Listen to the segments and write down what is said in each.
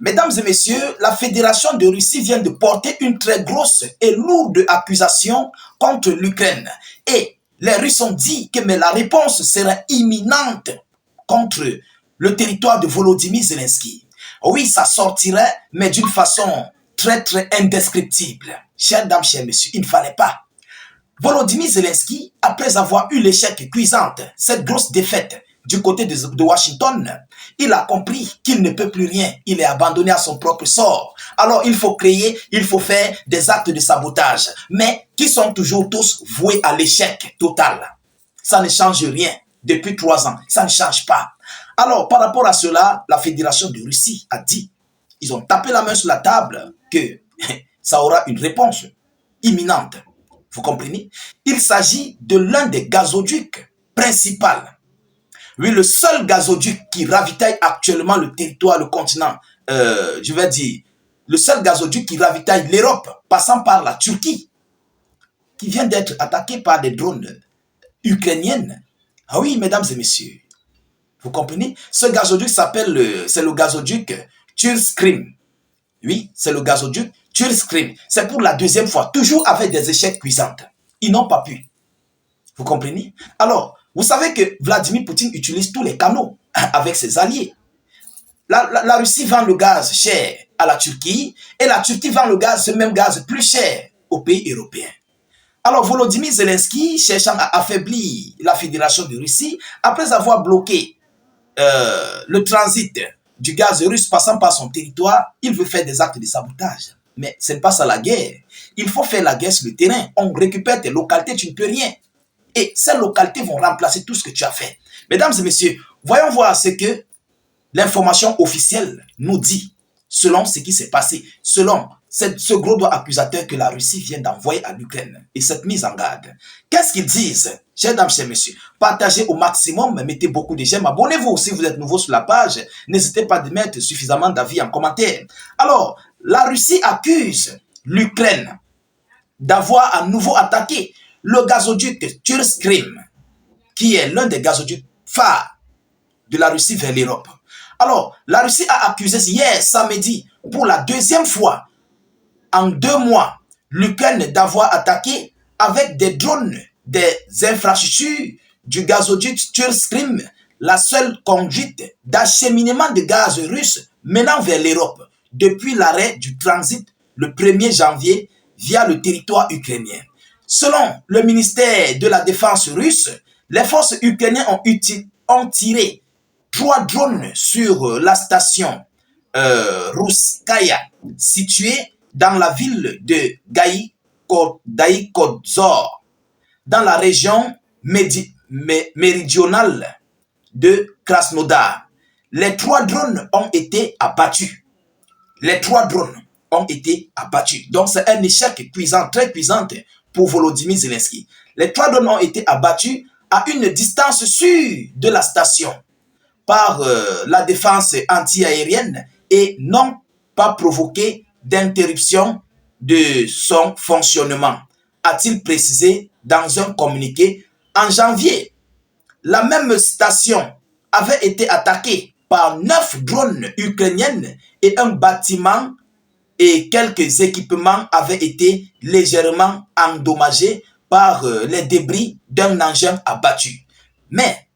Mesdames et messieurs, la Fédération de Russie vient de porter une très grosse et lourde accusation contre l'Ukraine. Et les Russes ont dit que mais la réponse sera imminente contre le territoire de Volodymyr Zelensky. Oui, ça sortirait, mais d'une façon très indescriptible. Chères dames, chers messieurs, il ne fallait pas. Volodymyr Zelensky, après avoir eu l'échec cuisant, cette grosse défaite du côté de Washington, il a compris qu'il ne peut plus rien. Il est abandonné à son propre sort. Alors il faut créer, il faut faire des actes de sabotage, mais qui sont toujours tous voués à l'échec total. Ça ne change rien depuis 3 ans. Ça ne change pas. Alors par rapport à cela, la Fédération de Russie a dit, ils ont tapé la main sur la table, que ça aura une réponse imminente. Vous comprenez? Il s'agit de l'un des gazoducs principaux. Oui, le seul gazoduc qui ravitaille actuellement le territoire, le continent, je vais dire, le seul gazoduc qui ravitaille l'Europe, passant par la Turquie, qui vient d'être attaqué par des drones ukrainiennes. Ah oui, mesdames et messieurs, vous comprenez? Ce gazoduc s'appelle, c'est le gazoduc Turkstream. Oui, c'est le gazoduc Turkstream. C'est pour la 2e fois, toujours avec des échecs cuisants. Ils n'ont pas pu. Vous comprenez? Alors, vous savez que Vladimir Poutine utilise tous les canaux avec ses alliés. La Russie vend le gaz cher à la Turquie et la Turquie vend le gaz, ce même gaz plus cher aux pays européens. Alors Volodymyr Zelensky, cherchant à affaiblir la Fédération de Russie, après avoir bloqué le transit du gaz russe passant par son territoire, il veut faire des actes de sabotage. Mais ce n'est pas ça la guerre. Il faut faire la guerre sur le terrain. On récupère tes localités, tu ne peux rien. Et ces localités vont remplacer tout ce que tu as fait. Mesdames et messieurs, voyons voir ce que l'information officielle nous dit, selon ce qui s'est passé, selon ce gros doigt accusateur que la Russie vient d'envoyer à l'Ukraine et cette mise en garde. Qu'est-ce qu'ils disent? Chers dames, chers messieurs, partagez au maximum, mettez beaucoup de j'aime, abonnez-vous si vous êtes nouveau sur la page, n'hésitez pas à mettre suffisamment d'avis en commentaire. Alors, la Russie accuse l'Ukraine d'avoir à nouveau attaqué le gazoduc Turkstream, qui est l'un des gazoducs phares de la Russie vers l'Europe. Alors, la Russie a accusé hier, samedi, pour la 2e fois, en 2 mois, l'Ukraine d'avoir attaqué avec des drones, des infrastructures du gazoduc Turkstream, la seule conduite d'acheminement de gaz russe menant vers l'Europe, depuis l'arrêt du transit le 1er janvier via le territoire ukrainien. Selon le ministère de la Défense russe, les forces ukrainiennes ont tiré 3 drones sur la station Russkaya, située dans la ville de Gaïkodzor, dans la région méridionale de Krasnodar. Les 3 drones ont été abattus. Les 3 drones ont été abattus. Donc c'est un échec cuisant, très cuisant pour Volodymyr Zelensky. Les 3 drones ont été abattus à une distance sûre de la station par la défense anti-aérienne et n'ont pas provoqué d'interruption de son fonctionnement, a-t-il précisé dans un communiqué. En janvier, la même station avait été attaquée par 9 drones ukrainiennes et un bâtiment et quelques équipements avaient été légèrement endommagés par les débris d'un engin abattu. Mais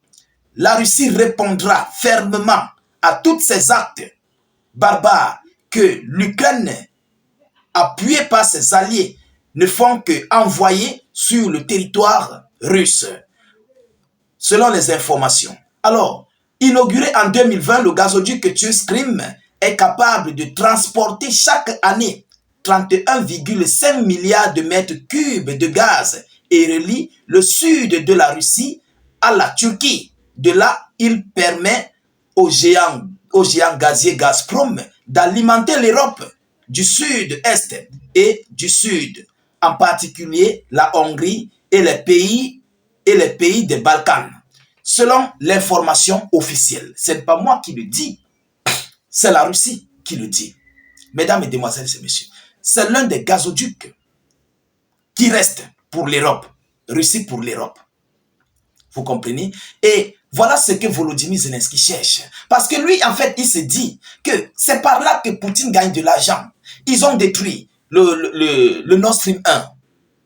la Russie répondra fermement à tous ces actes barbares que l'Ukraine, appuyée par ses alliés, ne font qu'envoyer sur le territoire russe, selon les informations. Alors, inauguré en 2020, le gazoduc Turkstream est capable de transporter chaque année 31,5 milliards de mètres cubes de gaz et relie le sud de la Russie à la Turquie. De là, il permet au géant gazier Gazprom d'alimenter l'Europe du sud-est et du sud, en particulier la Hongrie et les pays des Balkans. Selon l'information officielle, ce n'est pas moi qui le dis, c'est la Russie qui le dit. Mesdames, Mesdemoiselles et Messieurs, c'est l'un des gazoducs qui reste pour l'Europe. Russie pour l'Europe. Vous comprenez? Et Voilà ce que Volodymyr Zelensky cherche. Parce que lui, en fait, il se dit que c'est par là que Poutine gagne de l'argent. Ils ont détruit le Nord Stream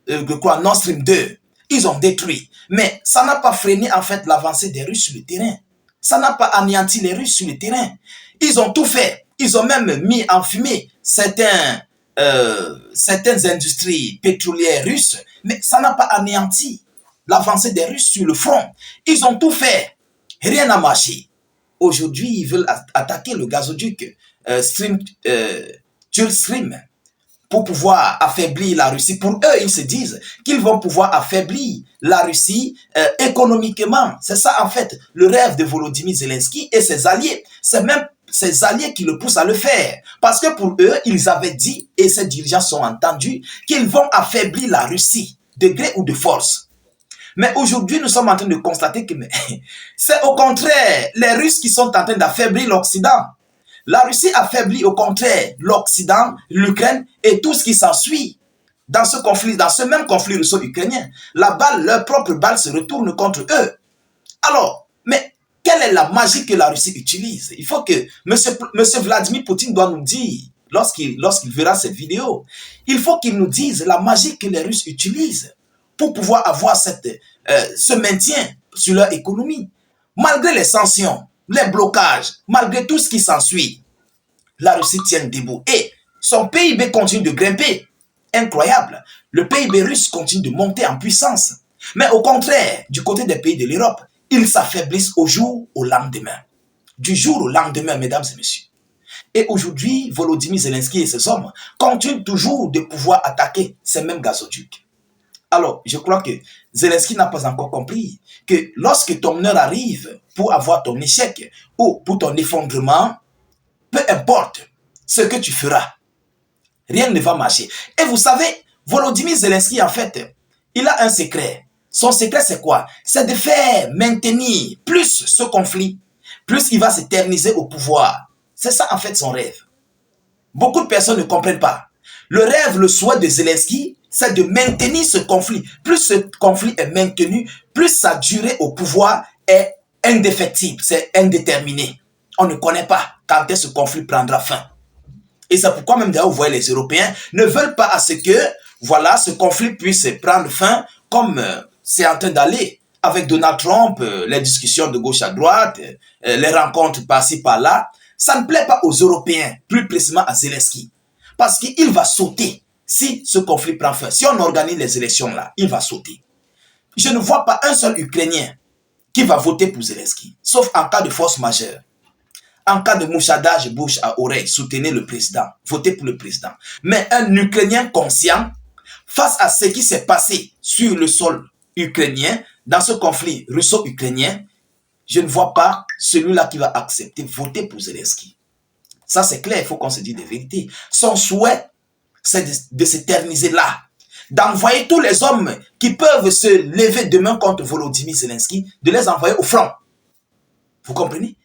1, Nord Stream 2. Ils ont détruit. Mais ça n'a pas freiné, en fait, l'avancée des Russes sur le terrain. Ça n'a pas anéanti les Russes sur le terrain. Ils ont tout fait. Ils ont même mis en fumée certaines industries pétrolières russes. Mais ça n'a pas anéanti l'avancée des Russes sur le front. Ils ont tout fait. Rien n'a marché. Aujourd'hui, ils veulent attaquer le gazoduc Turk Stream pour pouvoir affaiblir la Russie. Pour eux, ils se disent qu'ils vont pouvoir affaiblir la Russie économiquement. C'est ça, en fait, le rêve de Volodymyr Zelensky et ses alliés. C'est même ses alliés qui le poussent à le faire. Parce que pour eux, ils avaient dit, et ces dirigeants sont entendus, qu'ils vont affaiblir la Russie, de gré ou de force. Mais aujourd'hui, nous sommes en train de constater que c'est au contraire les Russes qui sont en train d'affaiblir l'Occident. La Russie affaiblit au contraire l'Occident, l'Ukraine et tout ce qui s'ensuit dans ce conflit, dans ce même conflit russo-ukrainien. Leur propre balle se retourne contre eux. Alors, mais quelle est la magie que la Russie utilise? Il faut que Monsieur Vladimir Poutine doit nous dire, lorsqu'il verra cette vidéo, il faut qu'il nous dise la magie que les Russes utilisent pour pouvoir avoir ce maintien sur leur économie. Malgré les sanctions, les blocages, malgré tout ce qui s'ensuit, la Russie tient debout. Et son PIB continue de grimper. Incroyable. Le PIB russe continue de monter en puissance. Mais au contraire, du côté des pays de l'Europe, ils s'affaiblissent au jour au lendemain. Du jour au lendemain, mesdames et messieurs. Et aujourd'hui, Volodymyr Zelensky et ses hommes continuent toujours de pouvoir attaquer ces mêmes gazoducs. Alors, je crois que Zelensky n'a pas encore compris que lorsque ton heure arrive pour avoir ton échec ou pour ton effondrement, peu importe ce que tu feras, rien ne va marcher. Et vous savez, Volodymyr Zelensky, en fait, il a un secret. Son secret, c'est quoi? C'est de faire maintenir plus ce conflit, plus il va s'éterniser au pouvoir. C'est ça, en fait, son rêve. Beaucoup de personnes ne comprennent pas. Le rêve, le souhait de Zelensky, c'est de maintenir ce conflit. Plus ce conflit est maintenu, plus sa durée au pouvoir est indéfectible, c'est indéterminé. On ne connaît pas quand est-ce que ce conflit prendra fin. Et c'est pourquoi même d'ailleurs, vous voyez, les Européens ne veulent pas à ce que, voilà, ce conflit puisse prendre fin comme c'est en train d'aller avec Donald Trump, les discussions de gauche à droite, les rencontres par-ci, par-là. Ça ne plaît pas aux Européens, plus précisément à Zelensky. Parce qu'il va sauter si ce conflit prend fin. Si on organise les élections là, il va sauter. Je ne vois pas un seul Ukrainien qui va voter pour Zelensky, sauf en cas de force majeure. En cas de mouchardage bouche à oreille, soutenez le président, votez pour le président. Mais un Ukrainien conscient, face à ce qui s'est passé sur le sol ukrainien, dans ce conflit russo-ukrainien, je ne vois pas celui-là qui va accepter voter pour Zelensky. Ça, c'est clair, il faut qu'on se dise des vérités. Son souhait, c'est de s'éterniser là, d'envoyer tous les hommes qui peuvent se lever demain contre Volodymyr Zelensky, de les envoyer au front. Vous comprenez?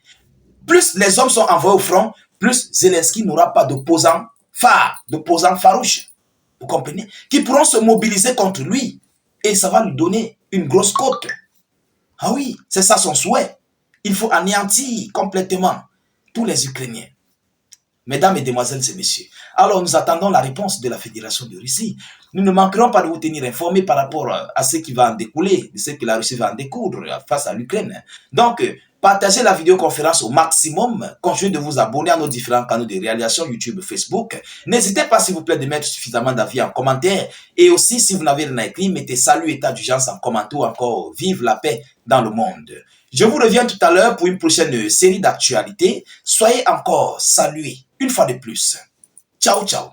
Plus les hommes sont envoyés au front, plus Zelensky n'aura pas d'opposants phares, d'opposants farouches. Vous comprenez? Qui pourront se mobiliser contre lui. Et ça va lui donner une grosse côte. Ah oui, c'est ça son souhait. Il faut anéantir complètement tous les Ukrainiens. Mesdames, Mesdemoiselles et Messieurs, alors nous attendons la réponse de la Fédération de Russie. Nous ne manquerons pas de vous tenir informés par rapport à ce qui va en découler, de ce que la Russie va en découdre face à l'Ukraine. Donc, partagez la vidéoconférence au maximum. Continuez de vous abonner à nos différents canaux de réalisation YouTube, Facebook. N'hésitez pas, s'il vous plaît, de mettre suffisamment d'avis en commentaire. Et aussi, si vous n'avez rien écrit, mettez salut, état d'urgence en commentaire ou encore vive la paix dans le monde. Je vous reviens tout à l'heure pour une prochaine série d'actualités. Soyez encore salués une fois de plus. Ciao, ciao.